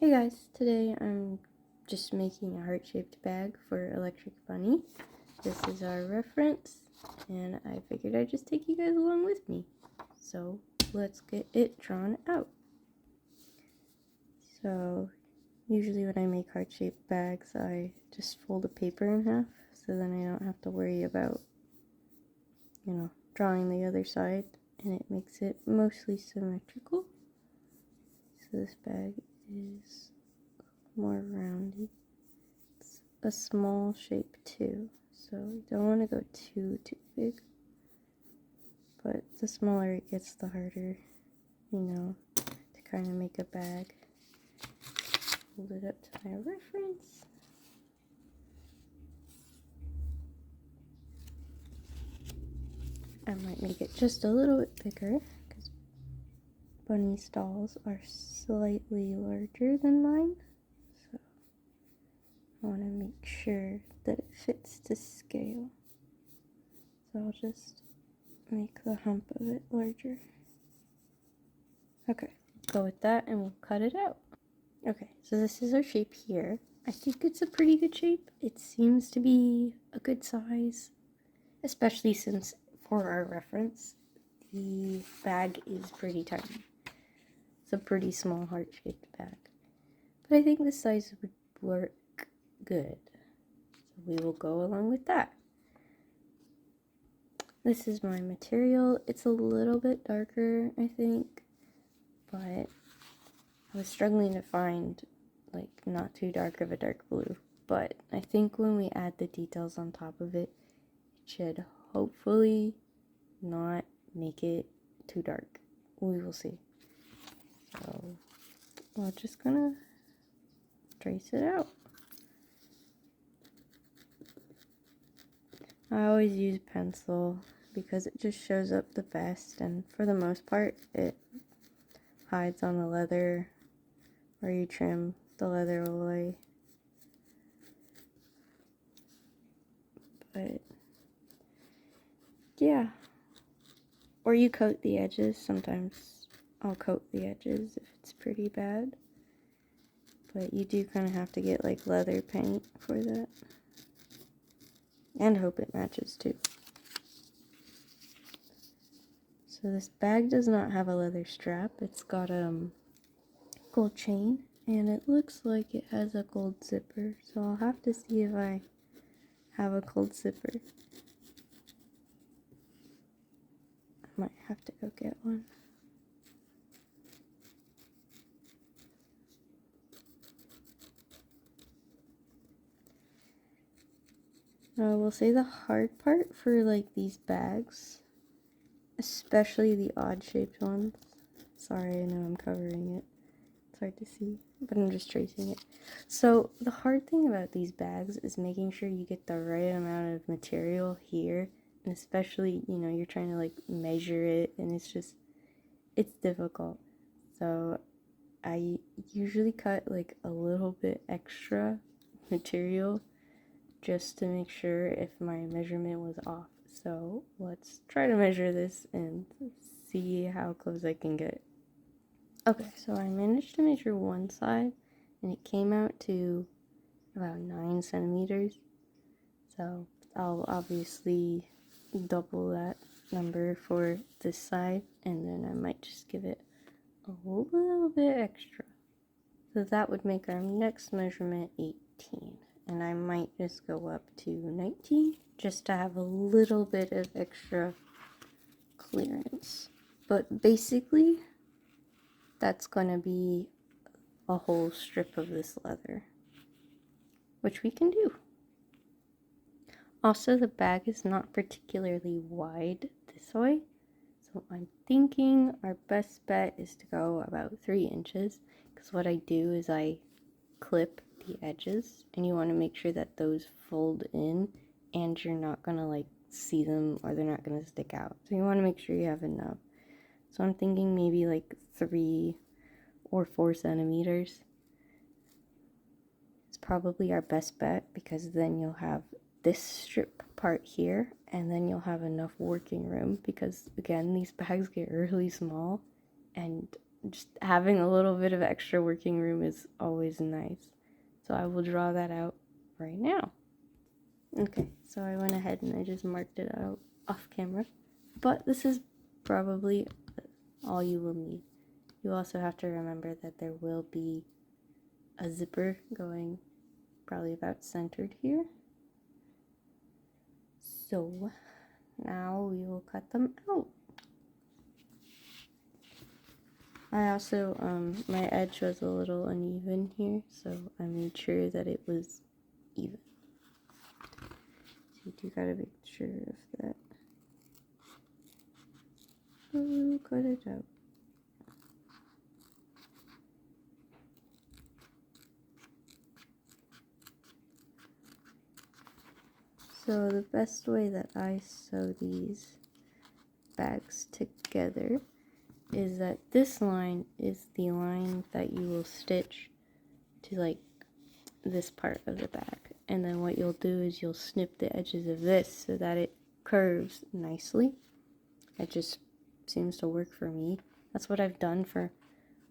Hey guys, today I'm just making a heart-shaped bag for Electric Bunny. This is our reference, and I figured I'd just take you guys along with me. So let's get it drawn out. So usually when I make heart-shaped bags, I just fold the paper in half, so then I don't have to worry about, drawing the other side, and it makes it mostly symmetrical. So this bag is more roundy. It's a small shape too, so you don't want to go too big, but the smaller it gets, the harder, to kind of make a bag. Hold it up to my reference. I might make it just a little bit bigger because Bunny's dolls are slightly larger than mine, so I want to make sure that it fits to scale. So I'll just make the hump of it larger. Okay, go with that and we'll cut it out. Okay, so this is our shape here. I think it's a pretty good shape. It seems to be a good size, especially since, for our reference, the bag is pretty tiny. It's a pretty small heart-shaped bag. But I think this size would work good. So we will go along with that. This is my material. It's a little bit darker, I think, but I was struggling to find not too dark of a dark blue, but I think when we add the details on top of it, it should hopefully not make it too dark. We will see. So we're just gonna trace it out. I always use pencil because it just shows up the best, and for the most part it hides on the leather where you trim the leather away. But yeah, or you coat the edges. Sometimes I'll coat the edges if it's pretty bad, but you do kind of have to get leather paint for that, and hope it matches too. So this bag does not have a leather strap. It's got a gold chain, and it looks like it has a gold zipper, so I'll have to see if I have a gold zipper. I might have to go get one. I will say the hard part for these bags, especially the odd shaped ones. Sorry, I know I'm covering it. It's hard to see, but I'm just tracing it. So the hard thing about these bags is making sure you get the right amount of material here, and especially, you're trying to measure it, and it's difficult. So I usually cut a little bit extra material just to make sure if my measurement was off. So let's try to measure this and see how close I can get. Okay, so I managed to measure one side, and it came out to about 9 centimeters. So I'll obviously double that number for this side, and then I might just give it a little bit extra. So that would make our next measurement 18, and I might just go up to 19 just to have a little bit of extra clearance. But basically, that's going to be a whole strip of this leather, which we can do. Also, the bag is not particularly wide this way, so I'm thinking our best bet is to go about 3 inches, because what I do is I clip the edges, and you want to make sure that those fold in and you're not going to see them, or they're not going to stick out. So you want to make sure you have enough. So I'm thinking maybe 3 or 4 centimeters is probably our best bet, because then you'll have this strip part here, and then you'll have enough working room, because again, these bags get really small, and just having a little bit of extra working room is always nice. So I will draw that out right now. Okay, so I went ahead and I just marked it out off camera. But this is probably all you will need. You also have to remember that there will be a zipper going probably about centered here. So now we will cut them out. I also, my edge was a little uneven here, so I made sure that it was even. So you do gotta make sure of that. We'll cut it out. So the best way that I sew these bags together is that this line is the line that you will stitch to like this part of the bag, and then what you'll do is you'll snip the edges of this so that it curves nicely. It just seems to work for me. That's what I've done for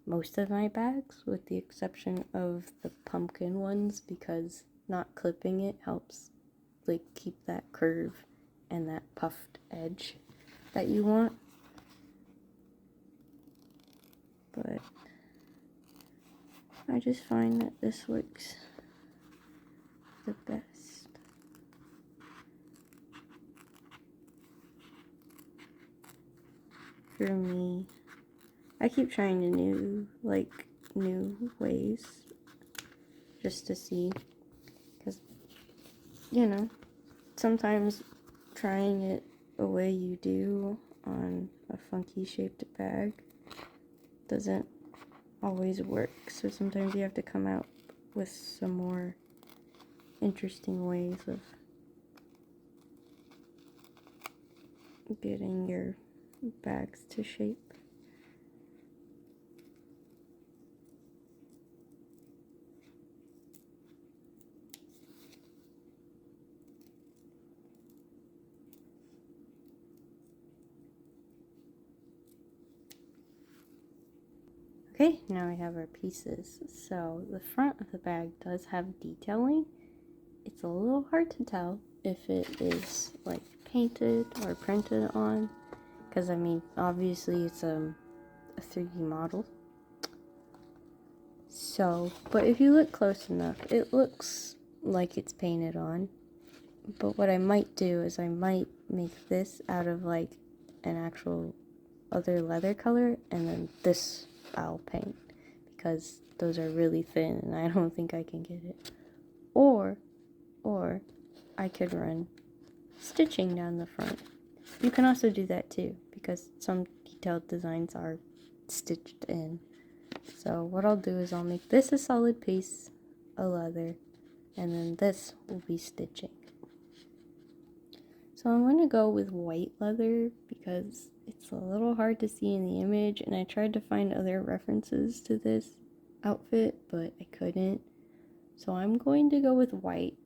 most of my bags, with the exception of the pumpkin ones, because not clipping it helps like keep that curve and that puffed edge that you want. But I just find that this works the best. For me, I keep trying new ways just to see, because you know, sometimes trying it a way you do on a funky shaped bag doesn't always work, so sometimes you have to come out with some more interesting ways of getting your bags to shape. Okay, now we have our pieces. So the front of the bag does have detailing. It's a little hard to tell if it is like painted or printed on, because I mean obviously it's a 3D model. So, but if you look close enough, it looks like it's painted on. But what I might do is I might make this out of like an actual other leather color, and then this I'll paint, because those are really thin and I don't think I can get it. Or I could run stitching down the front. You can also do that too, because some detailed designs are stitched in. So what I'll do is I'll make this a solid piece of leather, and then this will be stitching. So I'm going to go with white leather because it's a little hard to see in the image, and I tried to find other references to this outfit, but I couldn't. So I'm going to go with white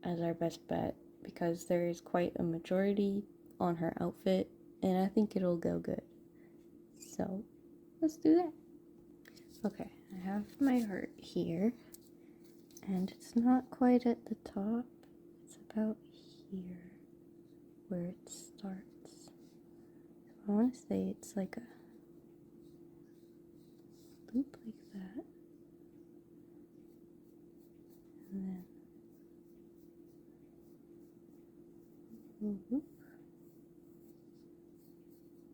as our best bet, because there is quite a majority on her outfit, and I think it'll go good. So let's do that. Okay, I have my heart here, and it's not quite at the top. It's about here where it starts. So I want to say it's like a loop like that, and then a loop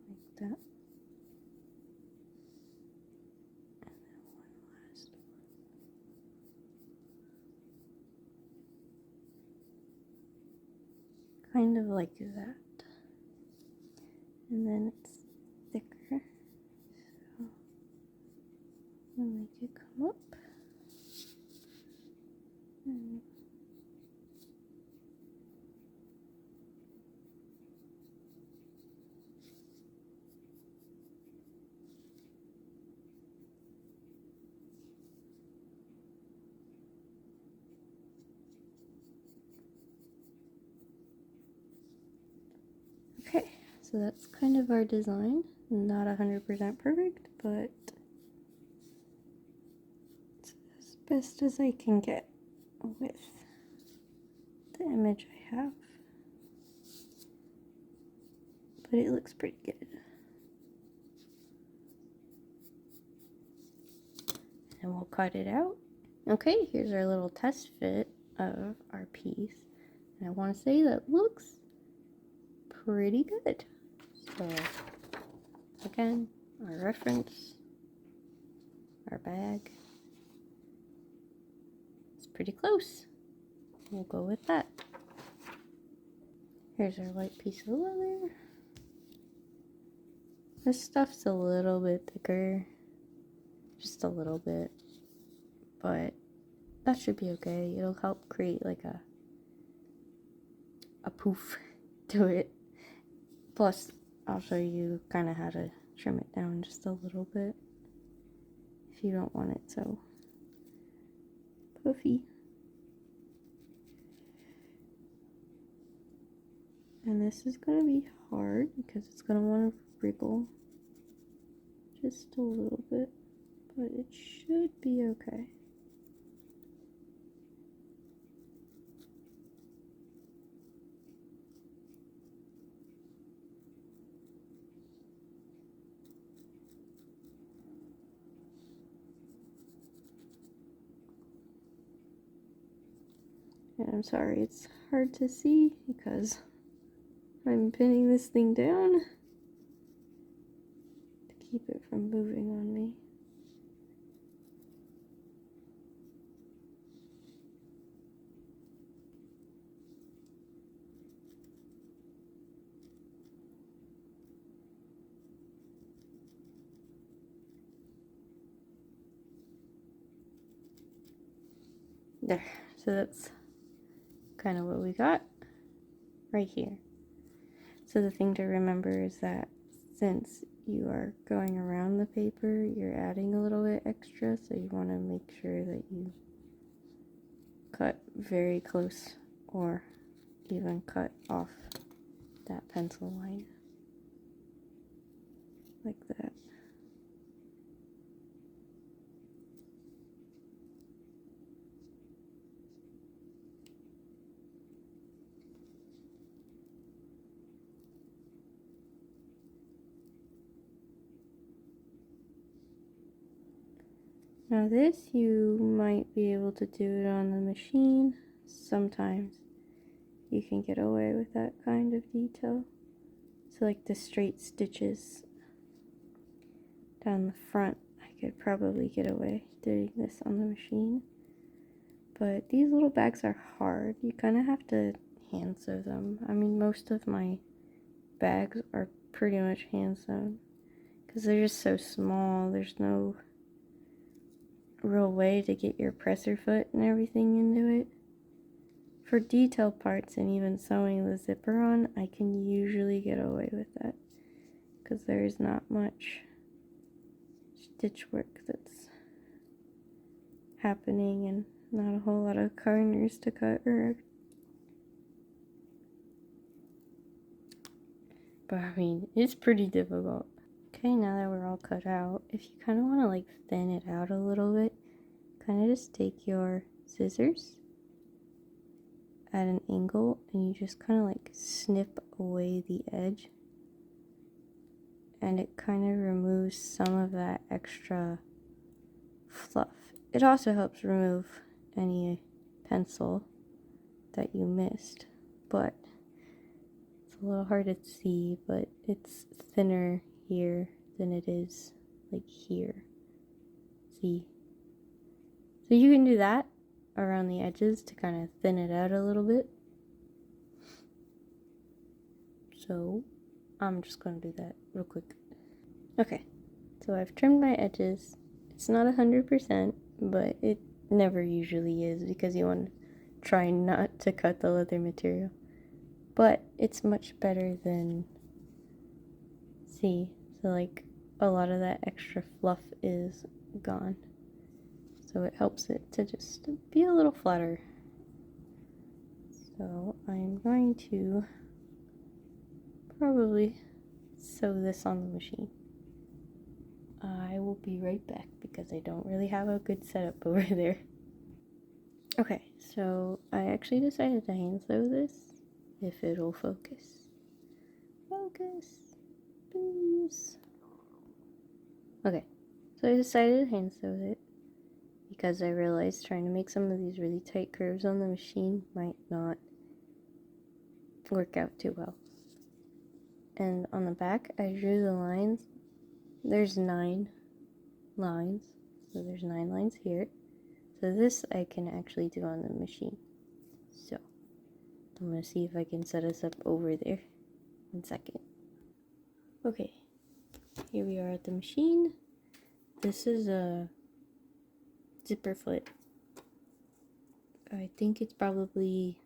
like that, and then one last one, kind of like that, and then it's thicker, so I'll make it come up. And okay, so that's kind of our design. Not 100% perfect, but best as I can get with the image I have. But it looks pretty good. And we'll cut it out. Okay, here's our little test fit of our piece. And I want to say that looks pretty good. So, again, our reference, our bag. It's pretty close. We'll go with that. Here's our light piece of leather. This stuff's a little bit thicker. Just a little bit. But that should be okay. It'll help create like a poof to it. Plus, I'll show you kind of how to trim it down just a little bit if you don't want it so puffy. And this is going to be hard because it's going to want to wriggle just a little bit, but it should be okay. And I'm sorry, it's hard to see because I'm pinning this thing down to keep it from moving on me. There, so that's kind of what we got right here. So the thing to remember is that since you are going around the paper, you're adding a little bit extra, so you want to make sure that you cut very close or even cut off that pencil line like that. Now this, you might be able to do it on the machine. Sometimes you can get away with that kind of detail. So like the straight stitches down the front, I could probably get away doing this on the machine. But these little bags are hard. You kind of have to hand sew them. I mean, most of my bags are pretty much hand sewn because they're just so small. There's no real way to get your presser foot and everything into it. For detail parts and even sewing the zipper on, I can usually get away with that because there's not much stitch work that's happening and not a whole lot of corners to cut or. But I mean, it's pretty difficult. Okay, now that we're all cut out, if you kind of want to like thin it out a little bit, kind of just take your scissors at an angle and you just kind of like snip away the edge, and it kind of removes some of that extra fluff. It also helps remove any pencil that you missed, but it's a little hard to see, but it's thinner here than it is like here. See? So you can do that around the edges to kind of thin it out a little bit. So I'm just going to do that real quick. Okay, so I've trimmed my edges. It's not 100%, but it never usually is because you want to try not to cut the leather material. But it's much better than, see, so like a lot of that extra fluff is gone. So it helps it to just be a little flatter. So I'm going to probably sew this on the machine. I will be right back because I don't really have a good setup over there. Okay, so I actually decided to hand sew this, if it'll focus. Focus, please. Okay, so I decided to hand sew it because I realized trying to make some of these really tight curves on the machine might not work out too well. And on the back, I drew the lines. There's 9 lines, so there's 9 lines here. So this I can actually do on the machine. So I'm gonna see if I can set us up over there. 1 second. Okay, here we are at the machine. This is a zipper foot. I think it's probably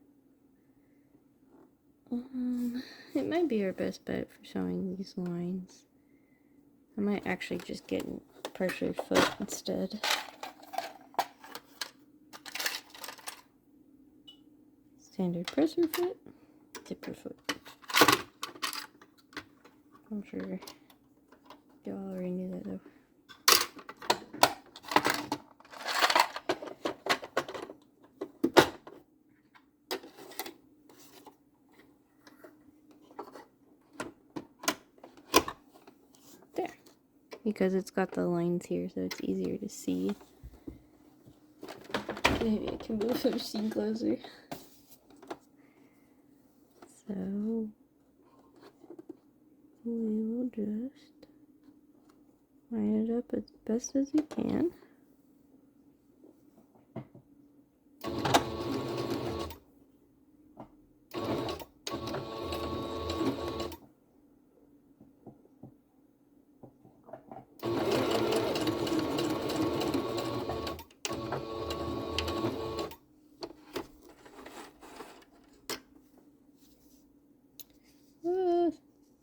it might be our best bet for sewing these lines. I might actually just get a pressure foot instead. Standard pressure foot, zipper foot. I'm sure y'all already knew that though. There. Because it's got the lines here, so it's easier to see. Maybe I can move the machine closer. So we will just line it up as best as we can.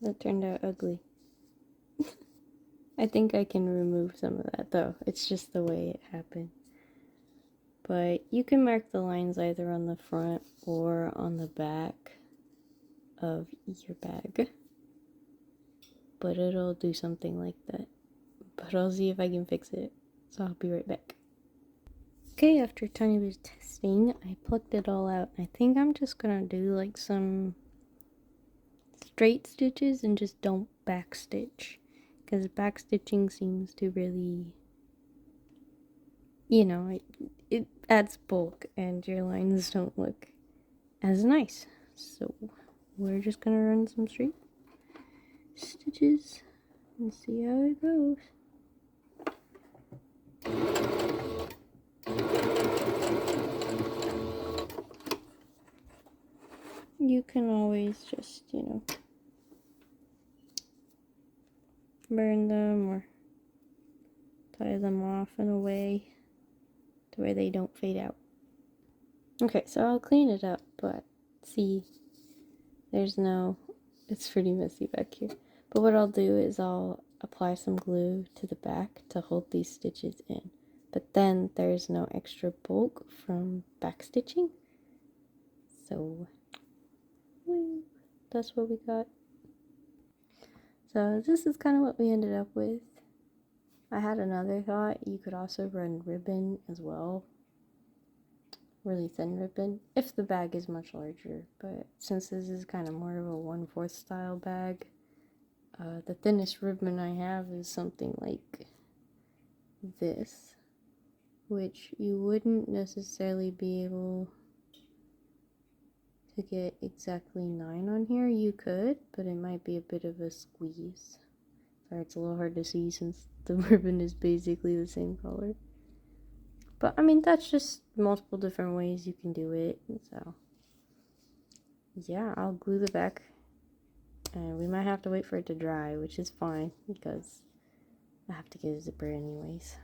That turned out ugly. I think I can remove some of that though. It's just the way it happened. But you can mark the lines either on the front or on the back of your bag. But it'll do something like that. But I'll see if I can fix it. So I'll be right back. Okay, after tiny bit of testing, I plucked it all out. I think I'm just gonna do like some straight stitches and just don't backstitch. Because backstitching seems to really, you know, it adds bulk and your lines don't look as nice. So we're just gonna run some straight stitches and see how it goes. You can always just, you know, burn them or tie them off in a way to where they don't fade out. Okay, so I'll clean it up, but see, it's pretty messy back here. But what I'll do is I'll apply some glue to the back to hold these stitches in. But then there's no extra bulk from back stitching. So, that's what we got. So this is kind of what we ended up with. I had another thought. You could also run ribbon as well. Really thin ribbon, if the bag is much larger. But since this is kind of more of a 1/4 style bag, the thinnest ribbon I have is something like this, which you wouldn't necessarily be able to get exactly 9 on here. You could, but it might be a bit of a squeeze. Sorry, it's a little hard to see since the ribbon is basically the same color. But I mean, that's just multiple different ways you can do it. So yeah, I'll glue the back, and we might have to wait for it to dry, which is fine because I have to get a zipper anyways.